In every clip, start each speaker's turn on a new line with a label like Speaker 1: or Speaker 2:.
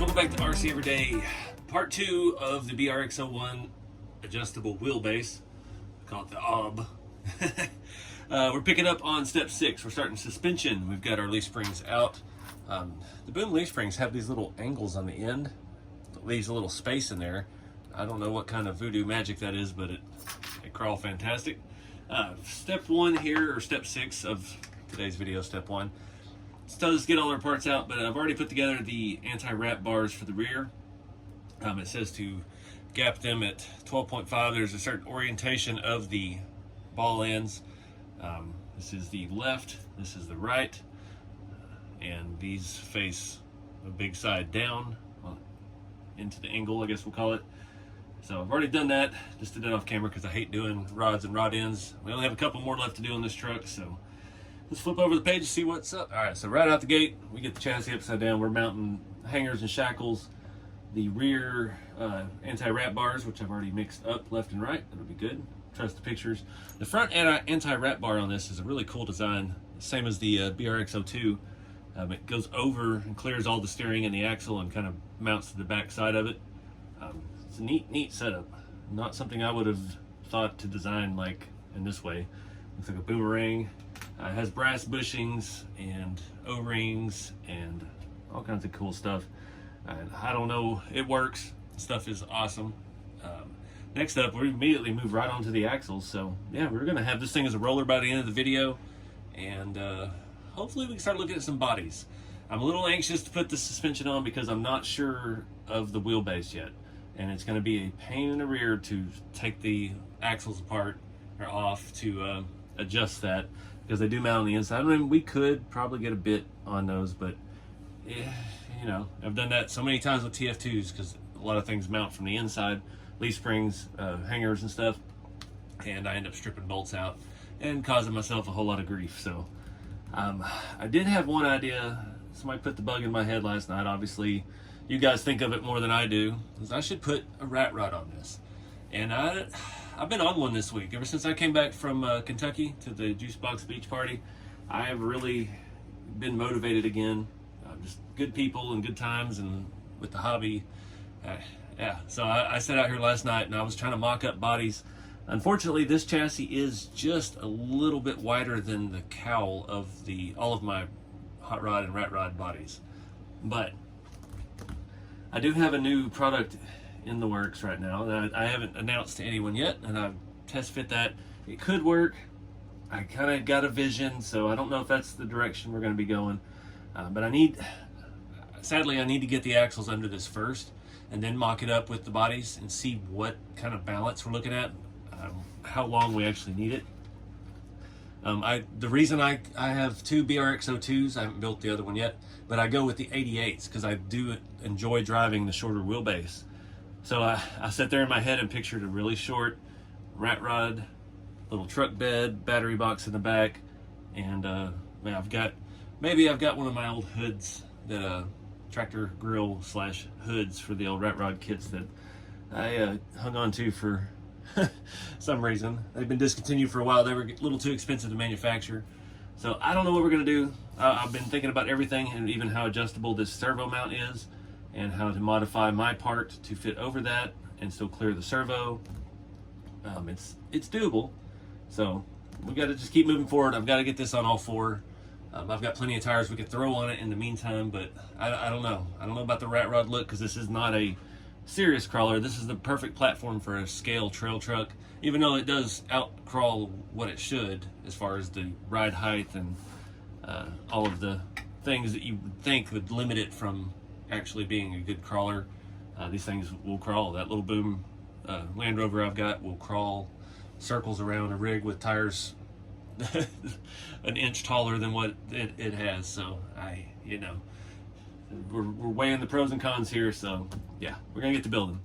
Speaker 1: welcome back to RC Everyday, part 2 of the BRX01 adjustable wheelbase. I call it the OB. We're picking up on step 6. We're starting suspension. We've got our leaf springs out. The boom leaf springs have these little angles on the end that leaves a little space in there. I don't know what kind of voodoo magic that is, but they crawl fantastic. Step 1 here, or step 6 of today's video, step 1. Let's get all our parts out, but I've already put together the anti-wrap bars for the rear. It says to gap them at 12.5. There's a certain orientation of the ball ends. This is the left, this is the right, and these face a big side down into the angle, I guess we'll call it. So I've already done that. Just did that off camera because I hate doing rods and rod ends. We only have a couple more left to do on this truck, so let's flip over the page and see what's up. All right, so right out the gate, we get the chassis upside down. We're mounting hangers and shackles, the rear anti-wrap bars, which I've already mixed up left and right. That'll be good. Trust the pictures. The front anti-wrap bar on this is a really cool design, same as the BRX02. It goes over and clears all the steering and the axle and kind of mounts to the back side of it. It's a neat setup. Not something I would have thought to design like in this way. Looks like a boomerang. It has brass bushings and O-rings and all kinds of cool stuff. And I don't know, it works. Stuff is awesome. Next up, we immediately move right onto the axles. So yeah, we're gonna have this thing as a roller by the end of the video, and hopefully we can start looking at some bodies. I'm a little anxious to put the suspension on because I'm not sure of the wheelbase yet, and it's gonna be a pain in the rear to take the axles apart or off to adjust that, because they do mount on the inside. I mean, we could probably get a bit on those, but you know, I've done that so many times with TF2s because a lot of things mount from the inside, leaf springs, hangers and stuff, and I end up stripping bolts out and causing myself a whole lot of grief. So I did have one idea. Somebody put the bug in my head last night. Obviously you guys think of it more than I do, is I should put a rat rod on this. And I've been on one this week. Ever since I came back from Kentucky to the Juice Box Beach Party, I have really been motivated again. Just good people and good times, and with the hobby. Yeah, so I sat out here last night and I was trying to mock up bodies. Unfortunately, this chassis is just a little bit wider than the cowl of all of my hot rod and rat rod bodies. But I do have a new product in the works right now that I haven't announced to anyone yet, and I've test fit that. It could work. I kind of got a vision, so I don't know if that's the direction we're going to be going. But sadly, I need to get the axles under this first and then mock it up with the bodies and see what kind of balance we're looking at, how long we actually need it. The reason I have 2 BRX02s, I haven't built the other one yet, but I go with the 88s because I do enjoy driving the shorter wheelbase. So I sat there in my head and pictured a really short rat rod, little truck bed, battery box in the back, and man, I've got one of my old hoods, that tractor grill / hoods for the old rat rod kits that I hung on to for some reason. They've been discontinued for a while. They were a little too expensive to manufacture. So I don't know what we're gonna do. I've been thinking about everything, and even how adjustable this servo mount is, and how to modify my part to fit over that and still clear the servo. It's doable. So we got to just keep moving forward. I've got to get this on all 4. I've got plenty of tires we could throw on it in the meantime, but I don't know. I don't know about the rat rod look, because this is not a serious crawler. This is the perfect platform for a scale trail truck, even though it does out crawl what it should as far as the ride height and all of the things that you would think would limit it from actually being a good crawler. These things will crawl. That little boom Land Rover I've got will crawl circles around a rig with tires an inch taller than what it has. So we're weighing the pros and cons here. So yeah, we're gonna get to building.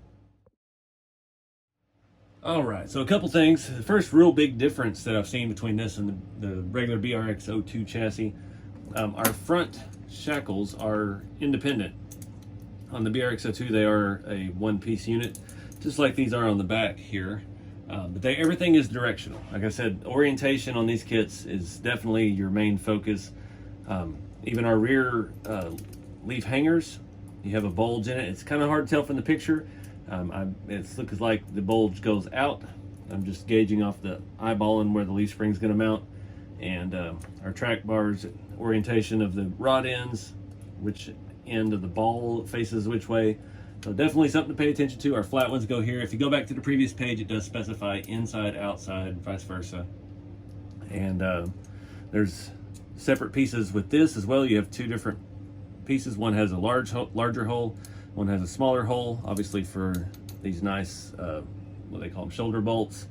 Speaker 1: All right, so a couple things. The first real big difference that I've seen between this and the regular BRX02 chassis, our front shackles are independent. On the BRX02, they are a one-piece unit, just like these are on the back here. But everything is directional. Like I said, orientation on these kits is definitely your main focus. Even our rear leaf hangers you have a bulge in it. It's kind of hard to tell from the picture. It looks like the bulge goes out. I'm just gauging off the eyeballing where the leaf spring is going to mount, and our track bars orientation of the rod ends, which end of the ball faces which way. So definitely something to pay attention to. Our flat ones go here. If you go back to the previous page, it does specify inside, outside, vice versa. And there's separate pieces with this as well. You have two different pieces. One has a larger hole, one has a smaller hole, obviously for these nice what they call them, shoulder bolts.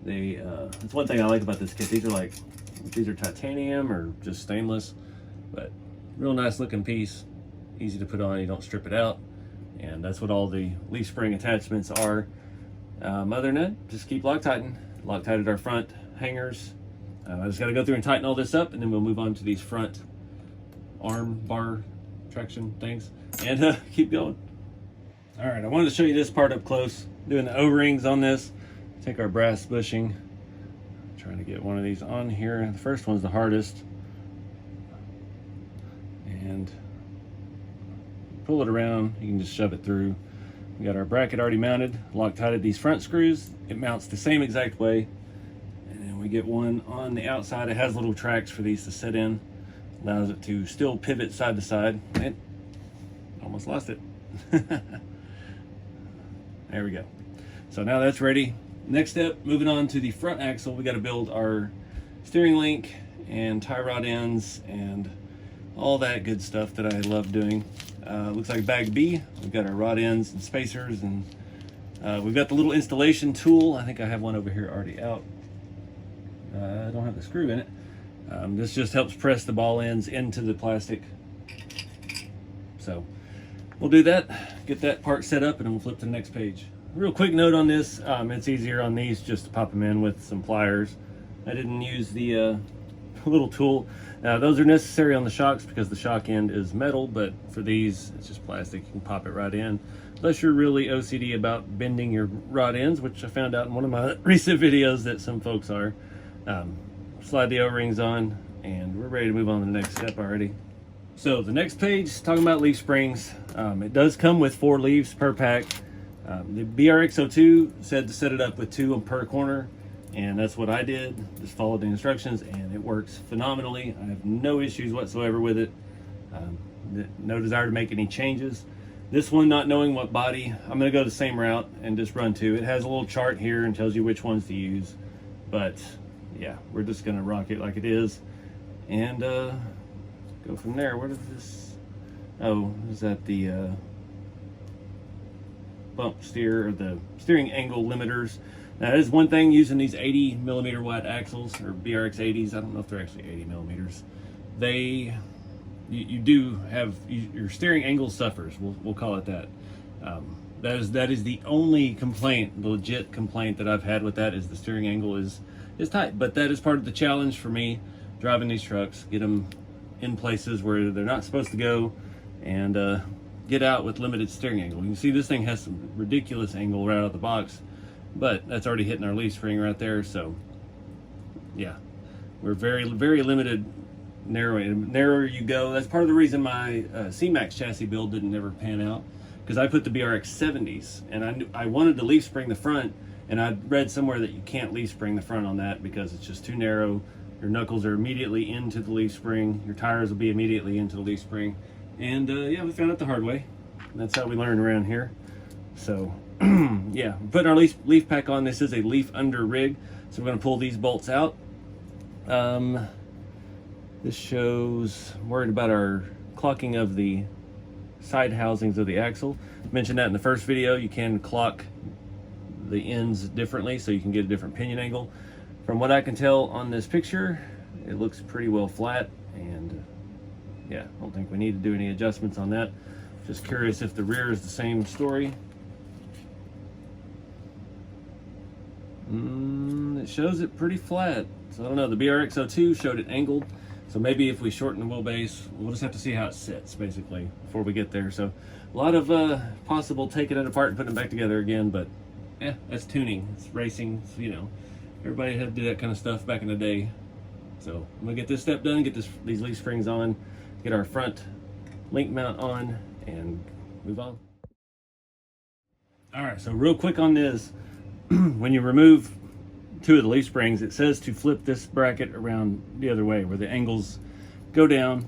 Speaker 1: That's one thing I like about this kit. These are titanium or just stainless, but real nice looking piece, easy to put on. You don't strip it out, and that's what all the leaf spring attachments are. Other than that, just keep Loctited our front hangers. I just got to go through and tighten all this up, and then we'll move on to these front arm bar traction things and keep going. All right, I wanted to show you this part up close, doing the O-rings on this. Take our brass bushing, trying to get one of these on here. The first one's the hardest, and pull it around. You can just shove it through. We got our bracket already mounted, Loctited these front screws. It mounts the same exact way. And then we get one on the outside. It has little tracks for these to sit in. Allows it to still pivot side to side. And almost lost it. There we go. So now that's ready. Next step, moving on to the front axle, we got to build our steering link and tie rod ends and all that good stuff that I love doing. Looks like bag B. We've got our rod ends and spacers, and we've got the little installation tool. I think I have one over here already out. I don't have the screw in it. This just helps press the ball ends into the plastic. So we'll do that, get that part set up, and then we'll flip to the next page. Real quick note on this, it's easier on these just to pop them in with some pliers. I didn't use the little tool. Those are necessary on the shocks because the shock end is metal, but for these, it's just plastic. You can pop it right in. Unless you're really OCD about bending your rod ends, which I found out in one of my recent videos that some folks are. Slide the O-rings on, and we're ready to move on to the next step already. So the next page, talking about leaf springs. It does come with 4 leaves per pack. The BRX02 said to set it up with 2 per corner, and that's what I did. Just followed the instructions, and it works phenomenally. I have no issues whatsoever with it. No desire to make any changes. This one, not knowing what body, I'm going to go the same route and just run 2. It has a little chart here and tells you which ones to use, but yeah, we're just going to rock it like it is and go from there. What is this? Oh, is that the bump steer or the steering angle limiters? Now, that is one thing using these 80 millimeter wide axles or BRX 80s. I don't know if they're actually 80 millimeters. You do have your steering angle suffers. We'll call it that. That is the only complaint, the legit complaint that I've had with that, is the steering angle is tight. But that is part of the challenge for me driving these trucks. Get them in places where they're not supposed to go, and get out with limited steering angle. You can see this thing has some ridiculous angle right out of the box, but that's already hitting our leaf spring right there. So yeah, we're very limited. Narrower you go. That's part of the reason my C-Max chassis build didn't ever pan out, because I put the BRX70s, and I wanted to leaf spring the front, and I read somewhere that you can't leaf spring the front on that because it's just too narrow. Your knuckles are immediately into the leaf spring. Your tires will be immediately into the leaf spring. And yeah, we found out the hard way. And that's how we learn around here. So yeah, we're putting our leaf pack on. This is a leaf under rig, so we're going to pull these bolts out. This shows, I'm worried about our clocking of the side housings of the axle. I mentioned that in the first video. You can clock the ends differently so you can get a different pinion angle. From what I can tell on this picture, it looks pretty well flat, and yeah, I don't think we need to do any adjustments on that. Just curious if the rear is the same story. It shows it pretty flat, so I don't know. The BRX02 showed it angled, so maybe if we shorten the wheelbase, we'll just have to see how it sits basically before we get there. So a lot of possible taking it apart and putting it back together again, but yeah, that's tuning, it's racing. So, you know, everybody had to do that kind of stuff back in the day. So I'm gonna get this step done, get these leaf springs on, get our front link mount on, and move on. All right, so real quick on this, when you remove 2 of the leaf springs, it says to flip this bracket around the other way where the angles go down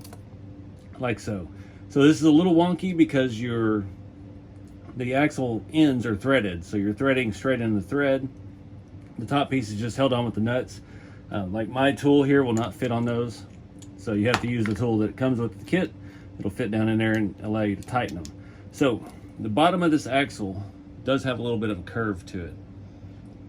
Speaker 1: like so. So this is a little wonky because the axle ends are threaded, so you're threading straight in the thread. The top piece is just held on with the nuts. Like my tool here will not fit on those, so you have to use the tool that comes with the kit. It'll fit down in there and allow you to tighten them. So the bottom of this axle does have a little bit of a curve to it,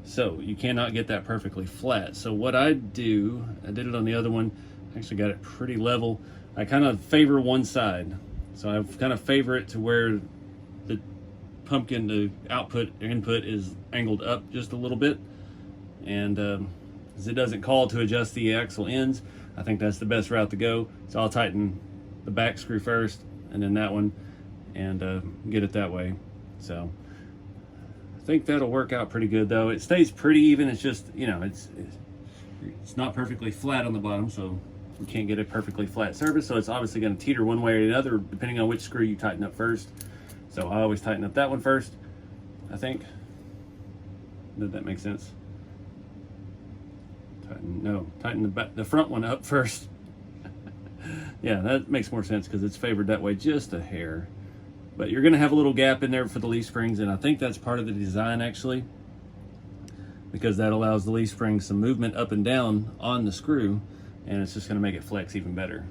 Speaker 1: so you cannot get that perfectly flat. So what I do, I did it on the other one, actually got it pretty level. I kind of favor one side, so I kind of favor it to where the pumpkin, the input is angled up just a little bit, and as it doesn't call to adjust the axle ends, I think that's the best route to go. So I'll tighten the back screw first and then that one, and get it that way. So I think that'll work out pretty good, though. It stays pretty even. It's just, you know, it's not perfectly flat on the bottom, so you can't get a perfectly flat surface. So it's obviously going to teeter one way or the other depending on which screw you tighten up first. So I always tighten up that one first, I think. Did that make sense? Tighten the front one up first. Yeah, that makes more sense because it's favored that way just a hair. But you're going to have a little gap in there for the leaf springs, and I think that's part of the design actually, because that allows the leaf springs some movement up and down on the screw, and it's just going to make it flex even better.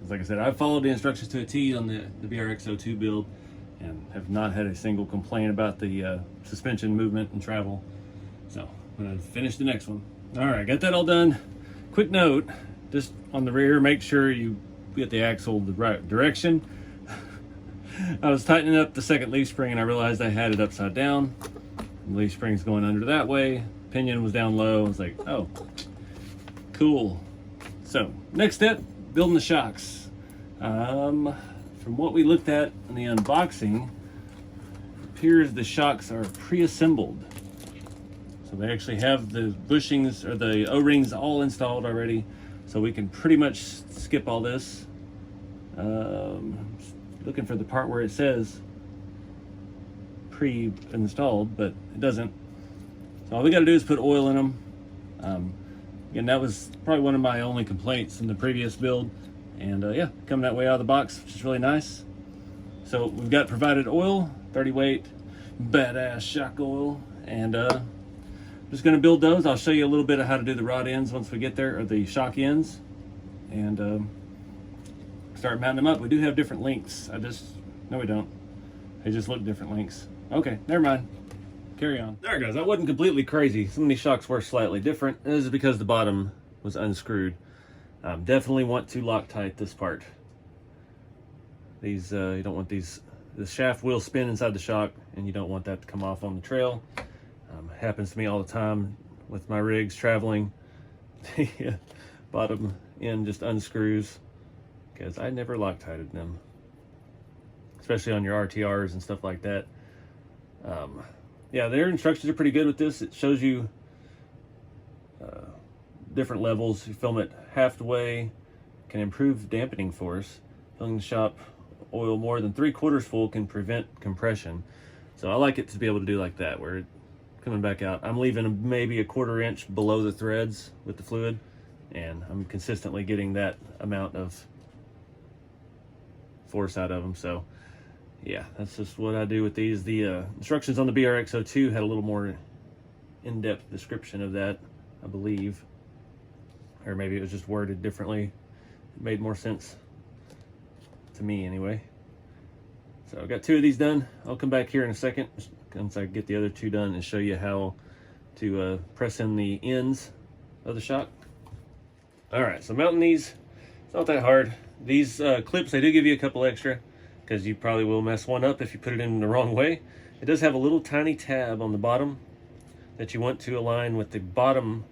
Speaker 1: Like I said, I've followed the instructions to a T on the BRX02 build and have not had a single complaint about the suspension movement and travel. So I'm going to finish the next one. All right, got that all done. Quick note, just on the rear, make sure you get the axle the right direction. I was tightening up the second leaf spring and I realized I had it upside down. The leaf spring's going under that way. Pinion was down low. I was like, oh, cool. So next step, building the shocks. From what we looked at in the unboxing, it appears the shocks are pre-assembled. So they actually have the bushings or the O-rings all installed already. So we can pretty much skip all this. Looking for the part where it says pre-installed, but it doesn't. So all we got to do is put oil in them. Again, that was probably one of my only complaints in the previous build. And yeah, coming that way out of the box, which is really nice. So we've got provided oil, 30 weight, badass shock oil, and just going to build those. I'll show you a little bit of how to do the rod ends once we get there, or the shock ends, and start mounting them up. We do have different lengths. No we don't. They just look different lengths. Okay, never mind. Carry on. There, guys, I wasn't completely crazy. Some of these shocks were slightly different. This is because the bottom was unscrewed. Definitely want to Loctite this part. These, you don't want the shaft will spin inside the shock, and you don't want that to come off on the trail. Happens to me all the time with my rigs traveling. The bottom end just unscrews because I never Loctited them, especially on your RTRs and stuff like that. Yeah, their instructions are pretty good with this. It shows you different levels. You film it halfway, can improve dampening force. Filling the shop oil more than 3/4 full can prevent compression. So I like it to be able to do like that, where coming back out, I'm leaving maybe a 1/4 inch below the threads with the fluid, and I'm consistently getting that amount of force out of them. So yeah, that's just what I do with these. The instructions on the BRX02 had a little more in-depth description of that, I believe, or maybe it was just worded differently. It made more sense to me anyway. So I got 2 of these done. I'll come back here in a second once I get the other 2 done and show you how to press in the ends of the shock. All right, so mounting these, it's not that hard. These clips, they do give you a couple extra because you probably will mess one up if you put it in the wrong way. It does have a little tiny tab on the bottom that you want to align with the bottom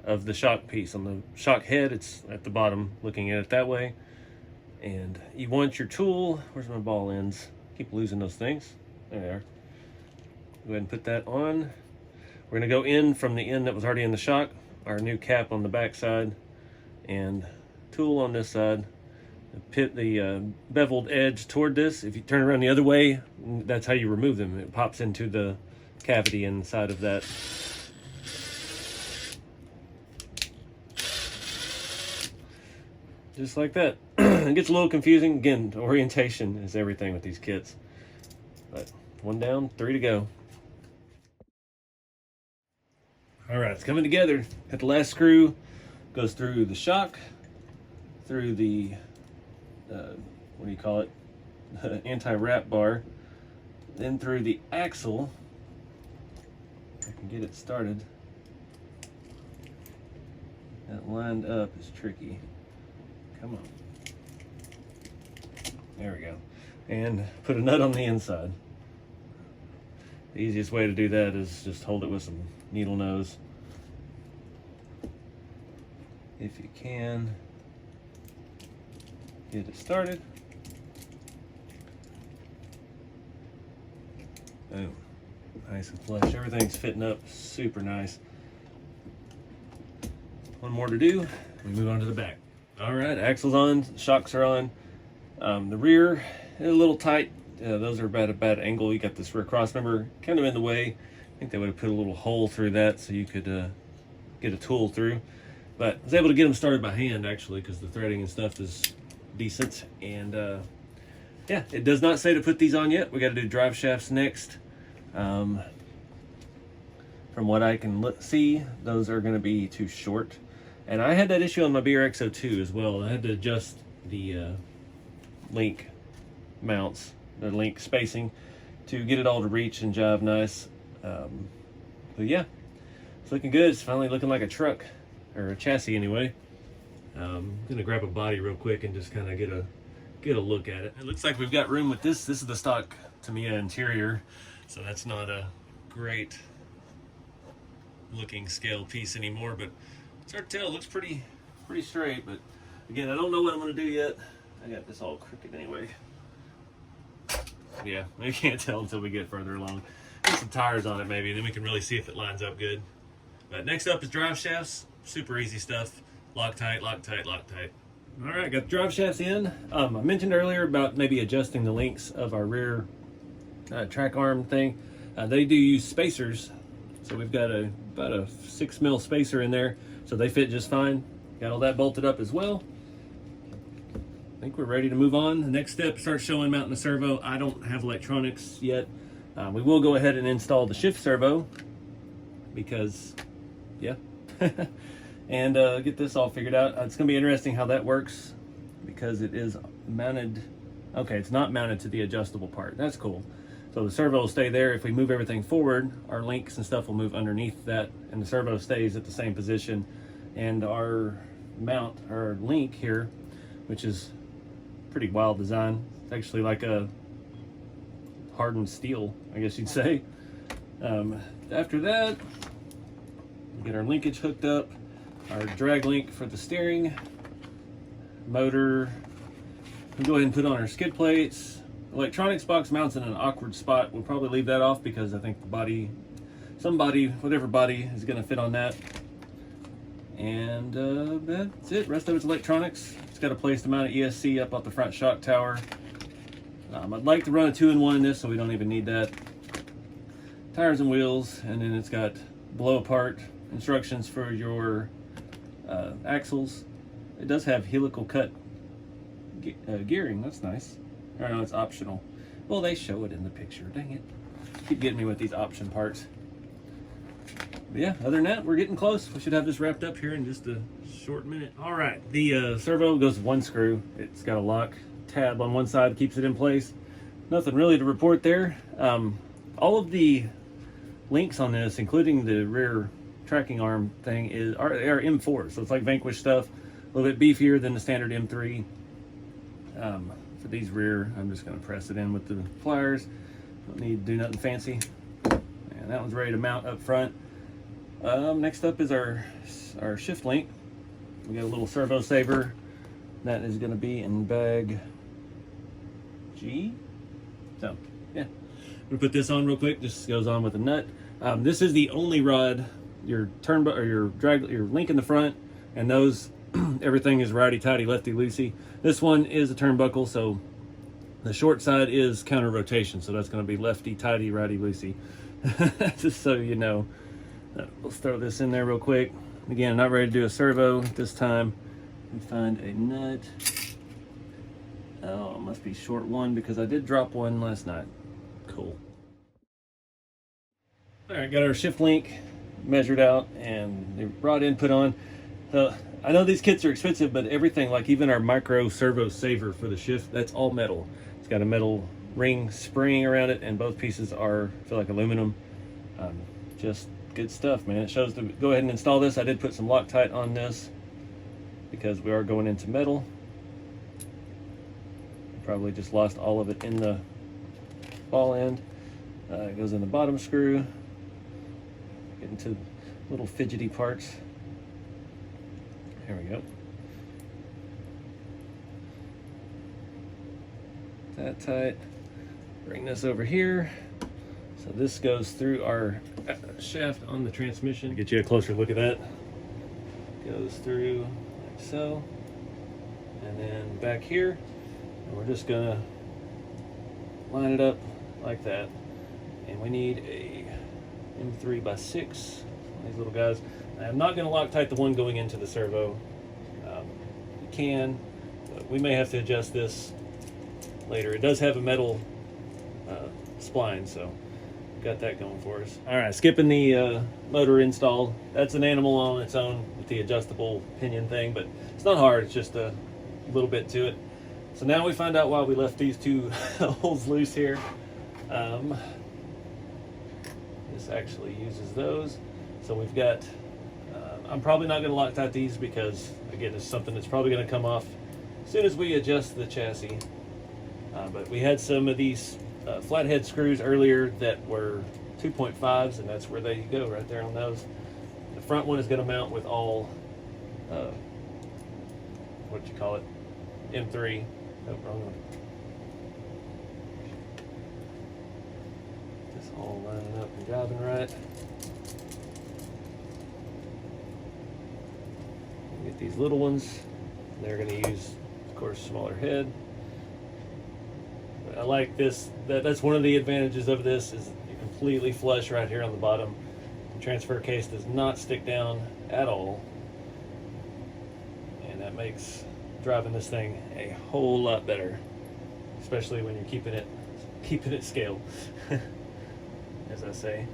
Speaker 1: of the shock piece. On the shock head, it's at the bottom, looking at it that way. And you want your tool, where's my ball ends? Keep losing those things. There they are. Go ahead and put that on. We're gonna go in from the end that was already in the shock, our new cap on the back side, and tool on this side. the beveled edge toward this. If you turn around the other way, that's how you remove them. It pops into the cavity inside of that. Just like that. It gets a little confusing. Again, orientation is everything with these kits. But one down, 3 to go. All right, it's coming together. Got the last screw, goes through the shock, through the, what do you call it? Anti-wrap bar, then through the axle. If I can get it started. That lined up is tricky. Come on. There we go. And put a nut on the inside. The easiest way to do that is just hold it with some needle nose. If you can, get it started. Boom. Nice and flush. Everything's fitting up super nice. One more to do. We move on to the back. All right, axle's on, shocks are on. The rear is a little tight. Those are about a bad angle. You got this rear cross member kind of in the way. I think they would have put a little hole through that so you could get a tool through. But I was able to get them started by hand actually, because the threading and stuff is decent. And yeah, it does not say to put these on yet. We got to do drive shafts next. From what I can see, those are going to be too short. And I had that issue on my BRX02 as well. I had to adjust the link mounts, the link spacing, to get it all to reach and jive nice. But yeah, it's looking good. It's finally looking like a truck, or a chassis anyway. I'm gonna grab a body real quick and just kind of get a look at it. It looks like we've got room with this. This is the stock Tamiya interior, so that's not a great looking scale piece anymore, but it's hard to tell. It looks pretty straight, but again, I don't know what I'm gonna do yet. I got this all crooked anyway. Yeah, we can't tell until we get further along. Put some tires on it maybe, and then we can really see if it lines up good. But next up is drive shafts. Super easy stuff. Loctite, Loctite, Loctite. All right, got the drive shafts in. I mentioned earlier about maybe adjusting the lengths of our rear track arm thing. They do use spacers, so we've got about a 6 mil spacer in there, so they fit just fine. Got all that bolted up as well. I think we're ready to move on. The next step, start showing mounting the servo. I don't have electronics yet. We will go ahead and install the shift servo because, yeah, and get this all figured out. It's gonna be interesting how that works because it is mounted. Okay, it's not mounted to the adjustable part. That's cool. So the servo will stay there. If we move everything forward, our links and stuff will move underneath that, and the servo stays at the same position. And our mount, our link here, which is pretty wild design. It's actually like a hardened steel, I guess you'd say. After that, we get our linkage hooked up, our drag link for the steering, motor. We'll go ahead and put on our skid plates. Electronics box mounts in an awkward spot. We'll probably leave that off because I think the body, whatever body is gonna fit on that. And that's it. Rest of it's electronics. It's got a place to mount an ESC up off the front shock tower. I'd like to run a 2-in-1 in this, so we don't even need that. Tires and wheels, and then it's got blow apart instructions for your axles. It does have helical cut gearing. That's nice. Or no, it's optional. Well, they show it in the picture. Dang it. Keep getting me with these option parts. But yeah, other than that, we're getting close. We should have this wrapped up here in just a short minute. All right, the servo goes with 1 screw. It's got a lock tab on one side, keeps it in place. Nothing really to report there. All of the links on this, including the rear tracking arm thing, are M4, so it's like Vanquish stuff. A little bit beefier than the standard M3. For these rear, I'm just going to press it in with the pliers. Don't need to do nothing fancy. And that one's ready to mount up front. Next up is our shift link. We got a little servo saver. That is going to be in bag G. So yeah, I'm gonna put this on real quick. Just goes on with a nut. This is the only rod, your link in the front, and those everything is righty-tighty, lefty-loosey. This one is a turnbuckle, so the short side is counter rotation, so that's going to be lefty-tighty, righty-loosey. Just so you know. Let's throw this in there real quick. Again, not ready to do a servo this time. We find a nut. Oh, it must be short one because I did drop one last night. Cool. All right, got our shift link measured out and brought in, put on. I know these kits are expensive, but everything, like even our micro servo saver for the shift, that's all metal. It's got a metal ring spring around it, and both pieces are, I feel like, aluminum. Just good stuff, man. It shows to go ahead and install this. I did put some Loctite on this because we are going into metal. Probably just lost all of it in the ball end. It goes in the bottom screw. Get into little fidgety parts. Here we go. That tight. Bring this over here. So this goes through our shaft on the transmission. Get you a closer look at that. Goes through like so. And then back here, and we're just gonna line it up like that. And we need a M3x6, these little guys. I'm not gonna Loctite the one going into the servo. You can, but we may have to adjust this later. It does have a metal spline, so got that going for us. All right, skipping the motor install. That's an animal on its own with the adjustable pinion thing, but it's not hard. It's just a little bit to it. So now we find out why we left these two holes loose here. This actually uses those. So we've got, I'm probably not gonna Loctite these because, again, it's something that's probably gonna come off as soon as we adjust the chassis. But we had some of these flathead screws earlier that were 2.5s, and that's where they go, right there on those. The front one is going to mount with all, what you call it, M3. Nope, wrong one. This all lining up and driving right. Get these little ones. They're going to use, of course, smaller head. I like this. That's one of the advantages of this is you're completely flush right here on the bottom. The transfer case does not stick down at all, and that makes driving this thing a whole lot better, especially when you're keeping it scale, as I say.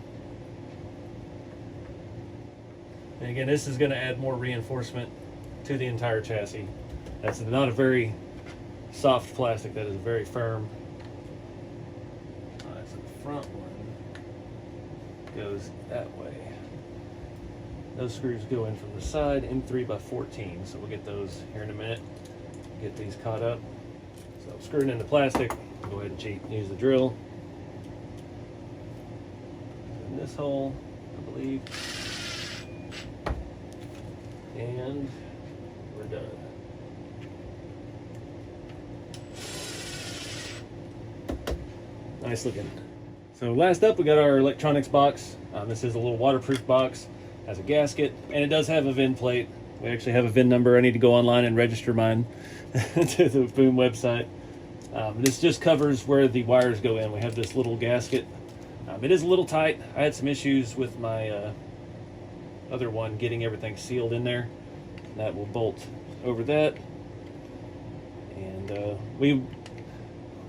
Speaker 1: And again, this is going to add more reinforcement to the entire chassis. That's not a very soft plastic. That is very firm. Front one goes that way. Those screws go in from the side, M3x14, so we'll get those here in a minute. Get these caught up. So screwing in the plastic, go ahead and cheat, use the drill. In this hole, I believe. And we're done. Nice looking. So last up, we got our electronics box. This is a little waterproof box, has a gasket, and it does have a VIN plate. We actually have a VIN number. I need to go online and register mine to the Boom website. This just covers where the wires go in. We have this little gasket. It is a little tight. I had some issues with my other one getting everything sealed in there. That will bolt over that. And we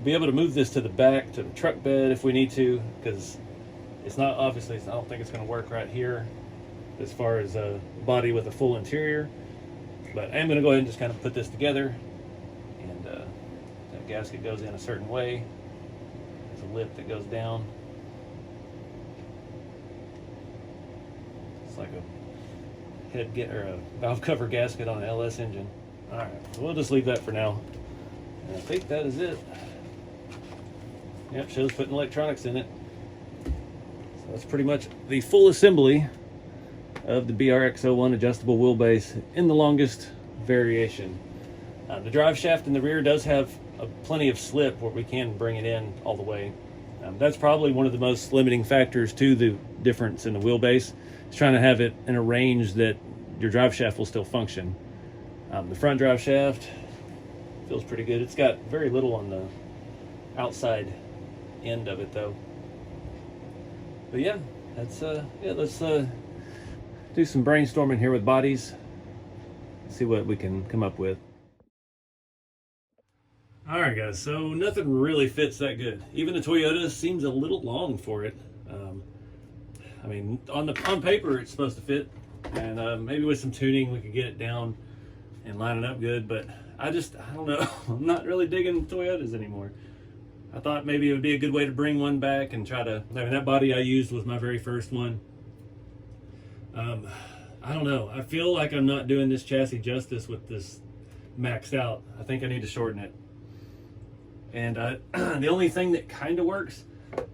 Speaker 1: be able to move this to the back, to the truck bed if we need to, because it's not, obviously, I don't think it's going to work right here as far as a body with a full interior. But I am going to go ahead and just kind of put this together, and that gasket goes in a certain way. There's a lip that goes down. It's like a or a valve cover gasket on an LS engine. All right, so we'll just leave that for now. And I think that is it. Yep, shows putting electronics in it. So that's pretty much the full assembly of the BRX01 adjustable wheelbase in the longest variation. The drive shaft in the rear does have plenty of slip where we can bring it in all the way. That's probably one of the most limiting factors to the difference in the wheelbase. It's trying to have it in a range that your drive shaft will still function. The front drive shaft feels pretty good. It's got very little on the outside end of it though. But yeah, that's let's do some brainstorming here with bodies. See what we can come up with. All right, guys. So nothing really fits that good. Even the Toyota seems a little long for it. I mean, on paper it's supposed to fit, and maybe with some tuning we could get it down and line it up good. But I don't know. I'm not really digging Toyotas anymore. I thought maybe it would be a good way to bring one back and try to. I mean, that body I used was my very first one. I don't know. I feel like I'm not doing this chassis justice with this maxed out. I think I need to shorten it. And the only thing that kind of works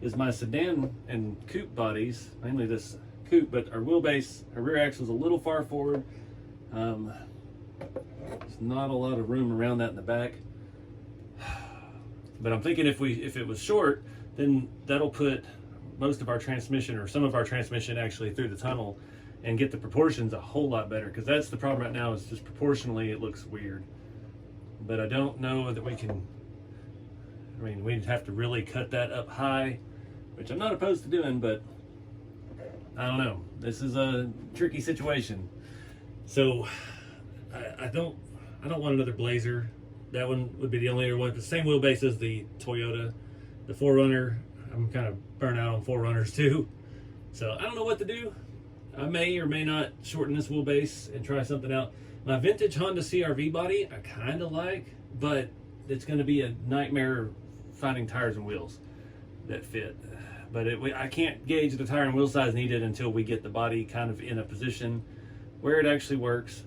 Speaker 1: is my sedan and coupe bodies, mainly this coupe, but our wheelbase, our rear axle is a little far forward. There's not a lot of room around that in the back. But I'm thinking if it was short, then that'll put most of our transmission, or some of our transmission, actually through the tunnel and get the proportions a whole lot better, because that's the problem right now, is just proportionally it looks weird. But I don't know that we can. I mean, we'd have to really cut that up high, which I'm not opposed to doing, but I don't know. This is a tricky situation. So I don't want another Blazer. That one would be the only other one. The same wheelbase as the Toyota. The 4Runner, I'm kind of burnt out on 4Runners too. So I don't know what to do. I may or may not shorten this wheelbase and try something out. My vintage Honda CR-V body, I kind of like, but it's going to be a nightmare finding tires and wheels that fit. But I can't gauge the tire and wheel size needed until we get the body kind of in a position where it actually works.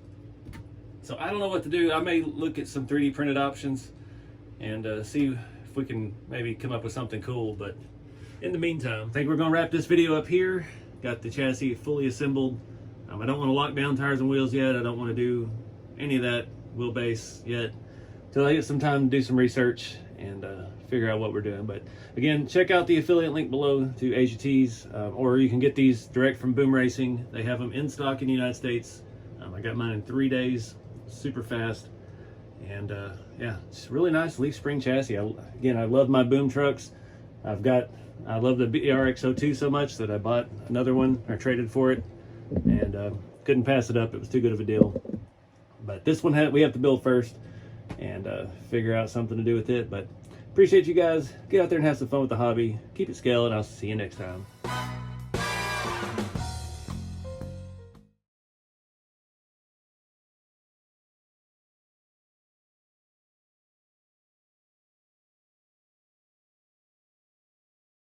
Speaker 1: So I don't know what to do. I may look at some 3D printed options and see if we can maybe come up with something cool. But in the meantime, I think we're going to wrap this video up here. Got the chassis fully assembled. I don't want to lock down tires and wheels yet. I don't want to do any of that wheelbase yet until I get some time to do some research and figure out what we're doing. But again, check out the affiliate link below to AGT's, or you can get these direct from Boom Racing. They have them in stock in the United States. I got mine in 3 days, super fast. And yeah, it's really nice leaf spring chassis. Again, I love my boom trucks. I love the BRX02 so much that I bought another one, or traded for it, and couldn't pass it up. It was too good of a deal. But this one we have to build first and figure out something to do with it. But appreciate you guys. Get out there and have some fun with the hobby. Keep it scaled. I'll see you next time.